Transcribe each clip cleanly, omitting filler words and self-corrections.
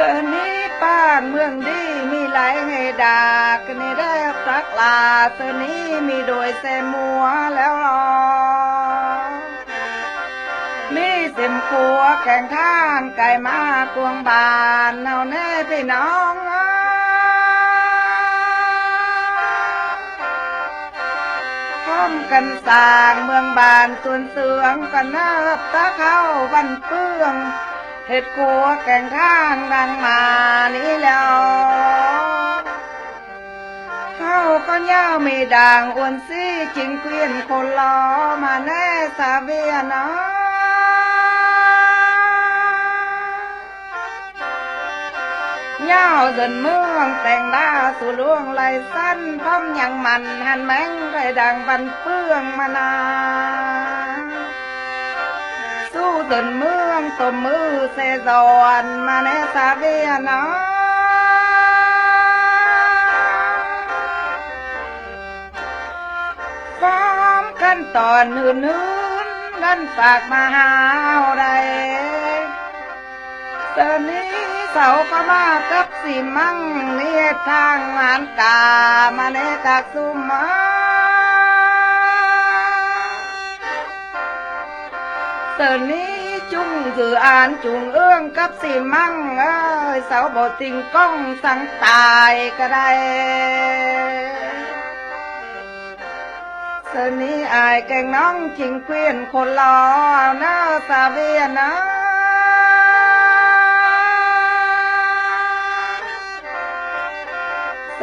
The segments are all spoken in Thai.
เกินนี้ป้านเมืองดีมีหลายไงดากันนี่ได้รักลาเสนี้มีโดยแซมัวแล้วรอมีเสียมขัวแข่งท่านไก่มากวงบานเอาแน่พี่น้องพร้อมกันสร้างเมืองบานส่วนเสืองกันนับตะเข้าบันเปื้องเห็ดขัวแข่งข้างดังมานี้แล้วเข้าก็ย่าไม่ด่างอ้วนซี่จิงเกวียนคนล้อมาแน่สาเวียนะย่าเดินเมืองแต่งดาสู่ล่วงไหลสั้นพร้อมยังมันหันแมงไรดังบันเปื้องมานานสู้เดินเมืองตบมือเสดอนมาในสาเวียนะความขั้นตอนหื่นกันฝากมาหาอะไรตอนนี้เสาก็มากับสีมั่งนี่ทางงานกามาในกักสุมาตอนนี้จุงคืออ่านจุงเอื้องกับสีมั่งเสาบอติงก้องสังตายก็ได้ตอนนี้อายแกงน้องจิงเกวียนคนรอหน้าสาเวียนะ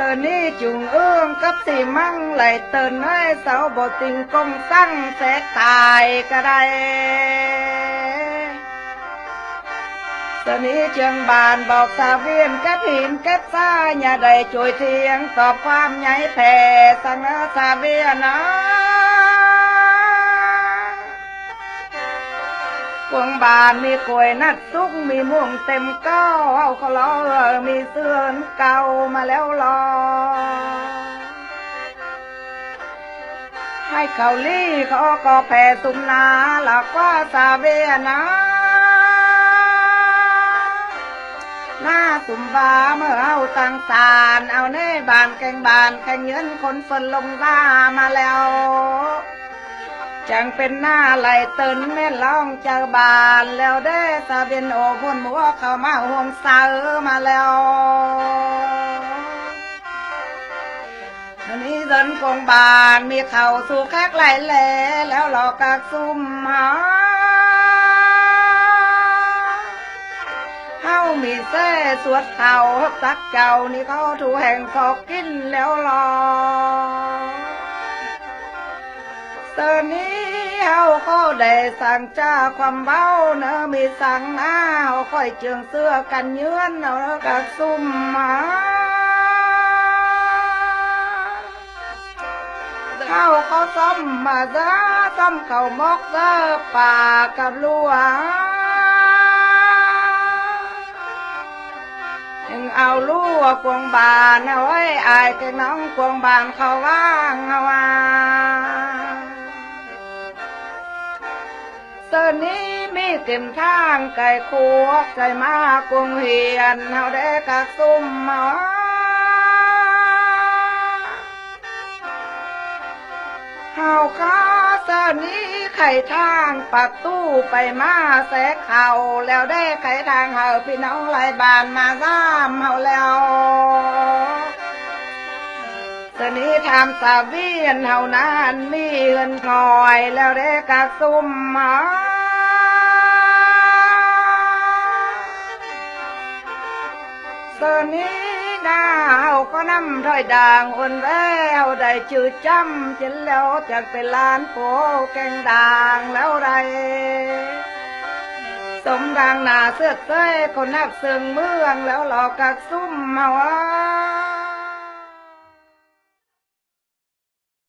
ตอนนี้จุงเอื้องกับสีมั่งไหลเตือนให้เสาบอติงก้องสั่งแสกตายก็ได้ตอนนี้เชียงบานบอกสาเวียนแก็บหินแก็บซ่าอย่าได้ช่วยเทียงตอบความใหญ่แผ่สังนาสาเวียนนะกวงบานมีกล้วยนัดซุกมีม่วงเต็มเก้าเอาเขาล้อมีเสื้อเก่ามาแล้วรอให้เขาลี่เขาก็แผ่สุมนาหลักว่าสาเวียนะหน้าสุมบาเมื่อเอาตังสารเอาเน่บานแกงบานแข่งเงินคนฝนลงรามาแล้วจังเป็นหน้าไหลเตินแม่ล่องเจอบานแล้วได้สาเบียนโอพุ่นมัวเข้ามาห่วงเสามาแล้วอันนี้เดินกงบานมีเข่าสู่แคกไหลแหล่แล้วหลอกกักซุ่มหาเฮามีแซ่สวดเข่าตักเจ้านี่เขาถูแห่งขอกินแล้วรอตอนนี้เฮาก็ได้สั่งจ้าความเบ้าเนอะมีสั่งหน้าเฮาค่อยเจืองเสื้อกันเยือนเอาแล้วกักซุ่มหาเฮาเขาซ้อมมาซะซ้อมเขามกซะป่ากับลัวเอาลูกกวงบานเอาไว้อายแกน้องกวงบานเขาว่างเอาว่าตอนนี้มีเต็มทางไก่ขวกใจมากวงเหียนเอาได้กักซุ่มมาเฮาข้าตอนนี้ไข่ทางปักตู้ไปมาแสกเข่าแล้วได้ไข่ทางเฮาพี่น้องไหลบานมาซ้ำเฮาแล้วตอนนี้ทำสาเวียนเฮานานมีเงินคอยแล้วได้กักซุ่มมาตอนนี้ดาวก็นำถ้อยด่างอ่อนแล้วได้ชื่อจำจินแล้วจากเป็นล้านโผแกงด่างแล้วไรสมดังหน้าเสื้อเต้คนนักเสืองเมืองแล้วหลอกกักซุ่มมาว่า